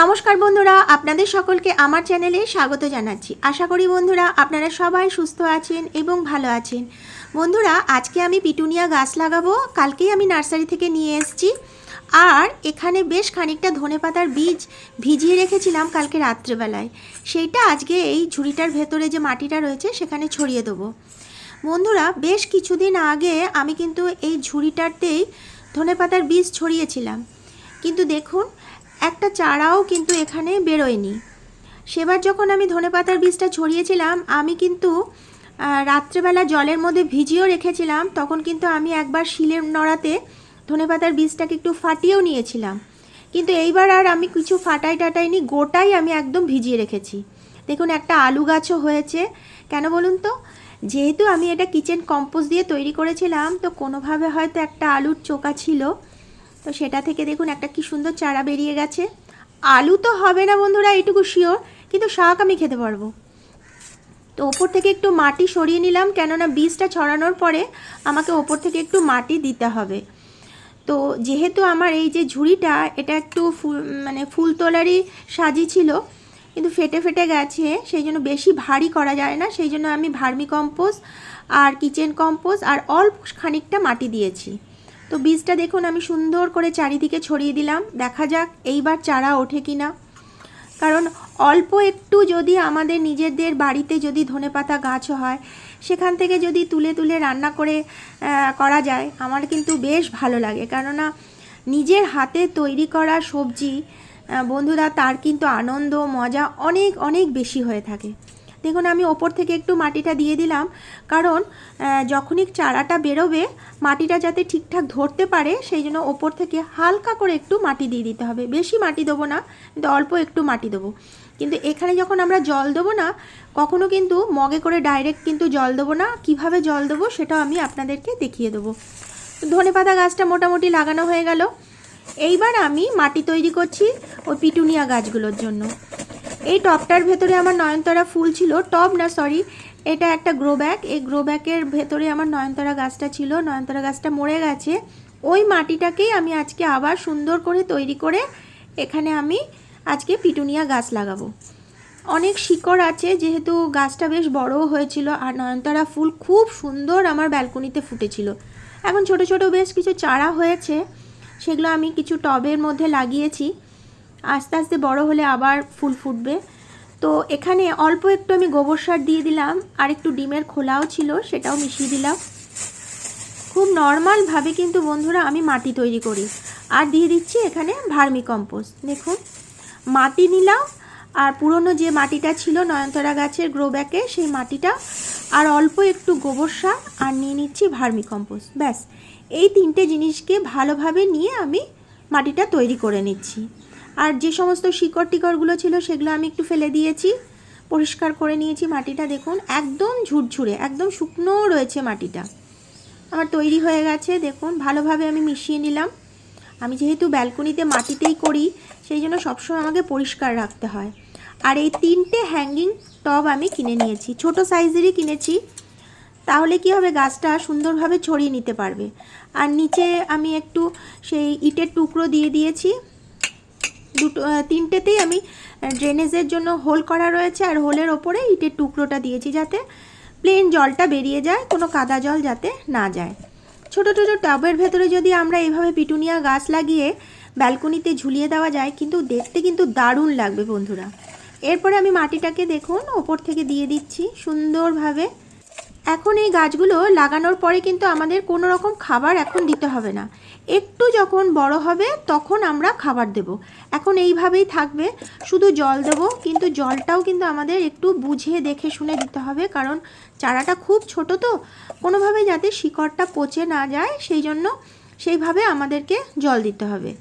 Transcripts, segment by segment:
নমস্কার বন্ধুরা, আপনাদের সকলকে আমার চ্যানেলে স্বাগত জানাচ্ছি। আশা করি বন্ধুরা আপনারা সবাই সুস্থ আছেন এবং ভালো আছেন। বন্ধুরা, আজকে আমি পিটুনিয়া গাছ লাগাবো। কালকেই আমি নার্সারি থেকে নিয়ে এসেছি। আর এখানে বেশ খানিকটা ধনেপাতার বীজ ভিজিয়ে রেখেছিলাম কালকে রাত্রেবেলায়। সেইটা আজকে এই ঝুড়িটার ভেতরে যে মাটিটা রয়েছে সেখানে ছড়িয়ে দেবো। বন্ধুরা, বেশ কিছুদিন আগে আমি কিন্তু এই ঝুড়িটাতেই ধনেপাতার বীজ ছড়িয়েছিলাম, কিন্তু দেখুন একটা চারাও কিন্তু এখানে বেরোয়নি। সেবার যখন আমি ধনেপাতার বীজটা ছড়িয়েছিলাম, আমি কিন্তু রাত্রেবেলা জলের মধ্যে ভিজিয়েও রেখেছিলাম। তখন কিন্তু আমি একবার শিলের নোড়াতে ধনেপাতার বীজটাকে একটু ফাটিয়েও নিয়েছিলাম, কিন্তু এইবার আর আমি কিছু টাটাইনি, গোটাই আমি একদম ভিজিয়ে রেখেছি। দেখুন একটা আলু গাছও হয়েছে। কেন বলুন তো? যেহেতু আমি এটা কিচেন কম্পোস্ট দিয়ে তৈরি করেছিলাম, তো কোনোভাবে হয়তো একটা আলুর চোকা ছিল, তো সেটা থেকে দেখুন একটা কি সুন্দর চারা বেরিয়ে গেছে। আলু তো হবে না বন্ধুরা, এইটুকু শিওর, কিন্তু শাক আমি খেতে পারবো। তো ওপর থেকে একটু মাটি সরিয়ে নিলাম, কেননা বীজটা ছড়ানোর পরে আমাকে ওপর থেকে একটু মাটি দিতে হবে। তো যেহেতু আমার এই যে ঝুড়িটা, এটা একটু ফুল তোলারই সাজি ছিল, কিন্তু ফেটে ফেটে গেছে, সেই জন্য বেশি ভারী করা যায় না। সেই জন্য আমি ভার্মি কম্পোস্ট আর কিচেন কম্পোস্ট আর অল্প খানিকটা মাটি দিয়েছি। তো বীজটা দেখুন আমি সুন্দর করে চারিদিকে ছড়িয়ে দিলাম। দেখা যাক এইবার চারা ওঠে কি না। কারণ অল্প একটু যদি আমাদের নিজেদের বাড়িতে যদি ধনেপাতা গাছ হয়, সেখান থেকে যদি তুলে তুলে রান্না করে করা যায়, আমার কিন্তু বেশ ভালো লাগে। কেননা নিজের হাতে তৈরি করা সবজি বন্ধুরা, তার কিন্তু আনন্দ মজা অনেক অনেক বেশি হয়ে থাকে। দেখুন আমি ওপর থেকে একটু মাটিটা দিয়ে দিলাম, কারণ যখনই চারাটা বেরোবে মাটিটা যাতে ঠিকঠাক ধরতে পারে, সেই জন্য ওপর থেকে হালকা করে একটু মাটি দিয়ে দিতে হবে। বেশি মাটি দেবো না, কিন্তু অল্প একটু মাটি দেবো। কিন্তু এখানে যখন আমরা জল দেবো না, কখনো কিন্তু মগে করে ডাইরেক্ট কিন্তু জল দেবো না। কিভাবে জল দেবো সেটাও আমি আপনাদেরকে দেখিয়ে দেবো। ধনেপাতা গাছটা মোটামুটি লাগানো হয়ে গেল। এইবার আমি মাটি তৈরি করছি ওই পিটুনিয়া গাছগুলোর জন্য। এই টবটার ভেতরে আমার নয়নতারা ফুল ছিল, টব না সরি, এটা একটা গ্রো ব্যাগ। এই গ্রো ব্যাগের ভেতরে আমার নয়নতারা গাছটা ছিল। নয়নতারা গাছটা মরে গেছে। ওই মাটিটাকেই আমি আজকে আবার সুন্দর করে তৈরি করে এখানে আমি আজকে পিটুনিয়া গাছ লাগাবো। অনেক শিকড় আছে, যেহেতু গাছটা বেশ বড়ও হয়েছিল, আর নয়নতারা ফুল খুব সুন্দর আমার ব্যালকনিতে ফুটেছিল। এখন ছোট ছোট বেশ কিছু চারা হয়েছে, সেগুলো আমি কিছু টবের মধ্যে লাগিয়েছি। আস্তে আস্তে বড় হলে আবার ফুল ফুটবে। তো এখানে অল্প একটু আমি গোবর সার দিয়ে দিলাম, আর একটু ডিমের খোলাও ছিল, সেটাও মিশিয়ে দিলাম। খুব নর্মালভাবে কিন্তু বন্ধুরা আমি মাটি তৈরি করি। আর দিয়ে দিচ্ছি এখানে ভার্মি কম্পোস্ট। দেখুন মাটি নিলাম, আর পুরনো যে মাটিটা ছিল নয়নতারা গাছের গ্রো ব্যাগে, সেই মাটিটা, আর অল্প একটু গোবর সার, আর নিয়ে নিচ্ছি ভার্মি কম্পোস্ট। ব্যাস, এই তিনটে জিনিসকে ভালোভাবে নিয়ে আমি মাটিটা তৈরি করে নিচ্ছি। আর যে সমস্ত শিকড় টিকড়গুলো ছিল সেগুলো আমি একটু ফেলে দিয়েছি, পরিষ্কার করে নিয়েছি। মাটিটা দেখুন একদম ঝুরঝুরে, একদম শুকনো রয়েছে মাটিটা। আমার তৈরি হয়ে গেছে। দেখুন ভালোভাবে আমি মিশিয়ে নিলাম। আমি যেহেতু ব্যালকনিতে মাটিতেই করি, সেই জন্য সবসময় আমাকে পরিষ্কার রাখতে হয়। আর এই তিনটে হ্যাঙ্গিং টব আমি কিনে নিয়েছি, ছোট সাইজেরই কিনেছি, তাহলে কি হবে, গাছটা সুন্দরভাবে ছড়িয়ে নিতে পারবে। আর নিচে আমি একটু সেই ইটের টুকরো দিয়ে দিয়েছি। তিনটেতেই আমি ড্রেনেজের জন্য হোল করা রয়েছে, আর হোলের ওপরে ইটের টুকরোটা দিয়েছি, যাতে প্লেন জলটা বেরিয়ে যায়, কোনো কাদা জল যাতে না যায়। ছোট ছোট টবের ভেতরে যদি আমরা এইভাবে পিটুনিয়া গাছ লাগিয়ে ব্যালকনিতে ঝুলিয়ে দেওয়া যায়, কিন্তু দেখতে কিন্তু দারুণ লাগবে বন্ধুরা। এরপরে আমি মাটিটাকে দেখুন ওপর থেকে দিয়ে দিচ্ছি সুন্দরভাবে। এখন এই গাছগুলো লাগানোর পরে কিন্তু আমাদের কোনো রকম খাবার এখন দিতে হবে না। একটু যখন বড় হবে তখন আমরা খাবার দেব। এখন এইভাবেই থাকবে, শুধু জল দেব, কিন্তু জলটাও কিন্তু আমাদের একটু বুঝে দেখে শুনে দিতে হবে, কারণ চারাটা খুব ছোট, তো কোনোভাবে যাতে শিকড়টা পচে না যায়, সেই জন্য সেইভাবে আমাদেরকে জল দিতে হবে।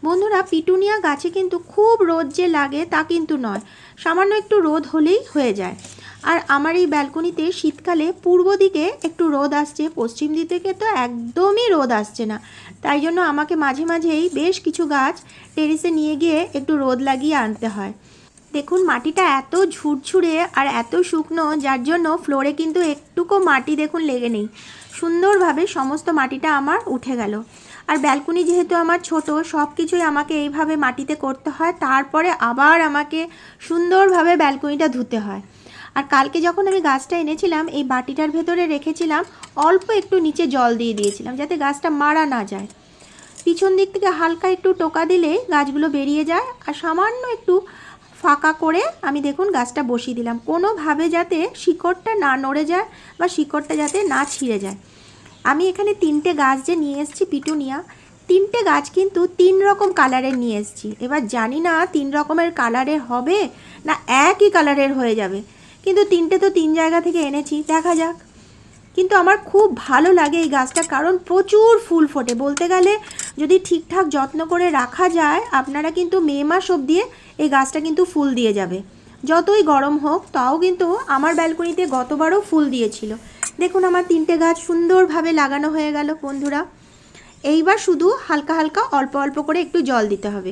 বন্ধুরা, পিটুনিয়া গাছে কিন্তু খুব রোদ যে লাগে তা কিন্তু নয়, সামান্য একটু রোদ হলেই হয়ে যায়। আর আমার এই ব্যালকনিতে শীতকালে পূর্ব দিকে একটু রোদ আসছে, পশ্চিম দিক থেকে তো একদমই রোদ আসছে না। তাই জন্য আমাকে মাঝে মাঝেই বেশ কিছু গাছ টেরেসে নিয়ে গিয়ে একটু রোদ লাগিয়ে আনতে হয়। দেখুন মাটিটা এত ঝুরঝুরে আর এত শুকনো, যার জন্য ফ্লোরে কিন্তু একটুকু মাটি দেখুন লেগে নেই। সুন্দরভাবে সমস্ত মাটিটা আমার উঠে গেল। আর ব্যালকনি যেহেতু আমার ছোট, সব কিছুই আমাকে এইভাবে মাটিতে করতে হয়, তারপরে আবার আমাকে সুন্দরভাবে ব্যালকনিটা ধুতে হয়। আর কালকে যখন আমি গাছটা এনেছিলাম, এই বাটিটার ভেতরে রেখেছিলাম, অল্প একটু নিচে জল দিয়ে দিয়েছিলাম যাতে গাছটা মারা না যায়। পিছন দিক থেকে হালকা একটু টোকা দিলে গাছগুলো বেরিয়ে যায়। আর সামান্য একটু ফাঁকা করে আমি দেখুন গাছটা বসিয়ে দিলাম, কোনোভাবে যাতে শিকড়টা না নড়ে যায় বা শিকড়টা যাতে না ছিঁড়ে যায়। আমি এখানে 3টে গাছ যে নিয়ে এসেছি পিটুনিয়া, 3টে গাছ কিন্তু 3 রকম কালারের নিয়ে এসেছি। এবার জানি না 3 রকমের কালারের হবে না একই কালারের হয়ে যাবে, কিন্তু 3টে তো 3 জায়গা থেকে এনেছি, দেখা যাক। কিন্তু আমার খুব ভালো লাগে এই গাছটা, কারণ প্রচুর ফুল ফোটে। বলতে গেলে যদি ঠিকঠাক যত্ন করে রাখা যায়, আপনারা কিন্তু মে মাস অবধি এই গাছটা কিন্তু ফুল দিয়ে যাবে। যতই গরম হোক তাও কিন্তু আমার ব্যালকনিতে গতবারও ফুল দিয়েছিল। দেখুন আমার 3টে গাছ সুন্দরভাবে লাগানো হয়ে গেল বন্ধুরা। এইবার শুধু হালকা হালকা অল্প অল্প করে একটু জল দিতে হবে।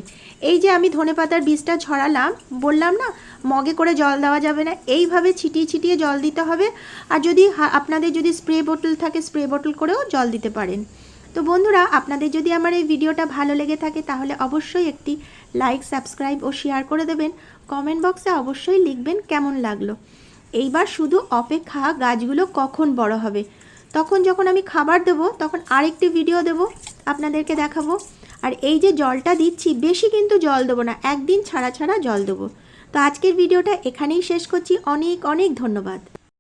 এই যে আমি ধনেপাতার বীজটা ছড়ালাম, বললাম না মগে করে জল দেওয়া যাবে না, এইভাবে ছিটিয়ে ছিটিয়ে জল দিতে হবে। আর যদি আপনাদের যদি স্প্রে বোতল থাকে, স্প্রে বোতল করেও জল দিতে পারেন। তো বন্ধুরা, আপনাদের যদি আমার এই ভিডিওটা ভালো লেগে থাকে তাহলে অবশ্যই একটি লাইক, সাবস্ক্রাইব ও শেয়ার করে দেবেন। কমেন্ট বক্সে অবশ্যই লিখবেন কেমন লাগলো। এইবার শুধু অপেক্ষা গাছগুলো কখন বড় হবে। তখন যখন আমি খাবার দেবো তখন আরেকটি ভিডিও দেবো, আপনাদেরকে দেখাবো। আর এই যে জলটা দিচ্ছি, বেশি কিন্তু জল দেবো না, একদিন ছাড়া ছাড়া জল দেবো। তো আজকের ভিডিওটা এখানেই শেষ করছি। অনেক অনেক ধন্যবাদ।